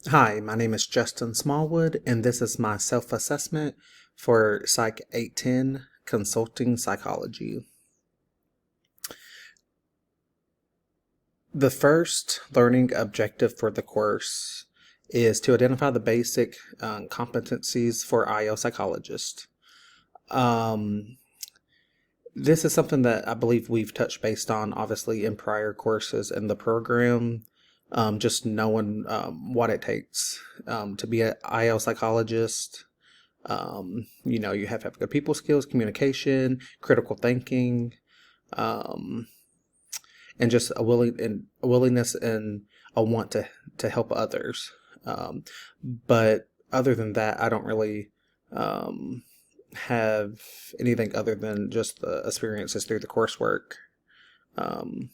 Hi, my name is Justin Smallwood, and this is my self-assessment for Psych 810 Consulting Psychology. The first learning objective for the course is to identify the basic competencies for IO psychologists. Um, this is something that I believe we've touched based on, obviously, in prior courses in the program. Just knowing what it takes to be an IO psychologist. You have to have good people skills, communication, critical thinking, um, and just a willingness and a want to help others. But other than that, I don't really have anything other than just the experiences through the coursework. Um,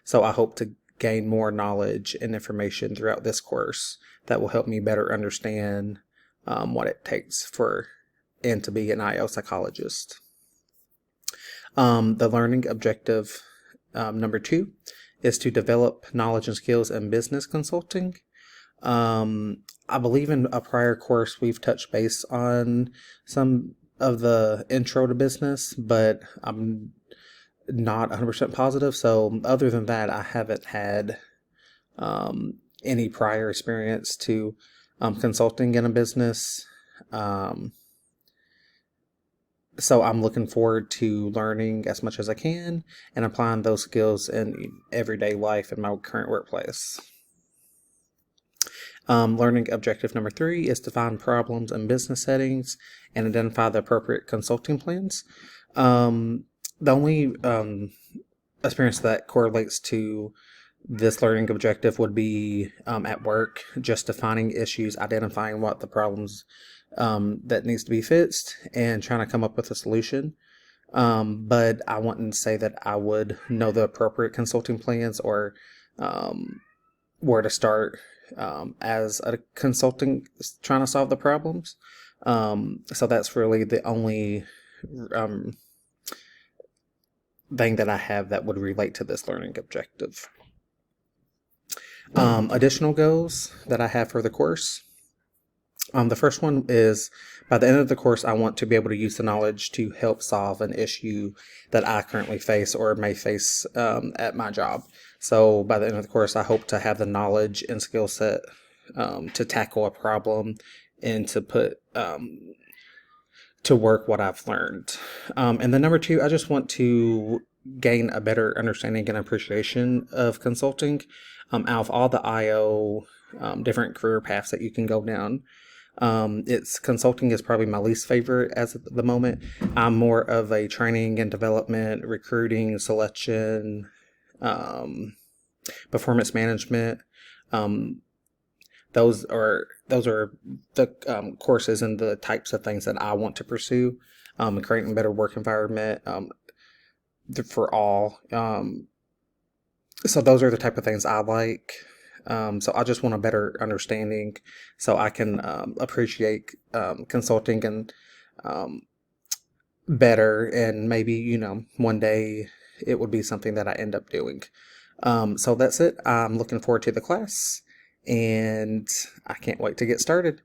so I hope to gain more knowledge and information throughout this course that will help me better understand what it takes for and to be an IO psychologist. The learning objective number 2 is to develop knowledge and skills in business consulting. I believe in a prior course we've touched base on some of the intro to business, but I'm not 100% positive. So other than that, I haven't had any prior experience to consulting in a business. So I'm looking forward to learning as much as I can and applying those skills in everyday life in my current workplace. Learning objective number 3 is to find problems in business settings and identify the appropriate consulting plans. The only experience that correlates to this learning objective would be at work, just defining issues, identifying what the problems that needs to be fixed, and trying to come up with a solution. But I wouldn't say that I would know the appropriate consulting plans or where to start as a consulting trying to solve the problems. So that's really the only thing that I have that would relate to this learning objective. Additional goals that I have for the course. The first one is by the end of the course, I want to be able to use the knowledge to help solve an issue that I currently face or may face at my job. So by the end of the course, I hope to have the knowledge and skill set to tackle a problem and to put to work what I've learned. And then number 2, I just want to gain a better understanding and appreciation of consulting. Out of all the IO different career paths that you can go down, it's consulting is probably my least favorite as of the moment. I'm more of a training and development, recruiting, selection, performance management. Those are the courses and the types of things that I want to pursue. Creating a better work environment for all. So those are the type of things I like. So I just want a better understanding so I can appreciate consulting and better, and maybe, one day it would be something that I end up doing. So that's it. I'm looking forward to the class, and I can't wait to get started.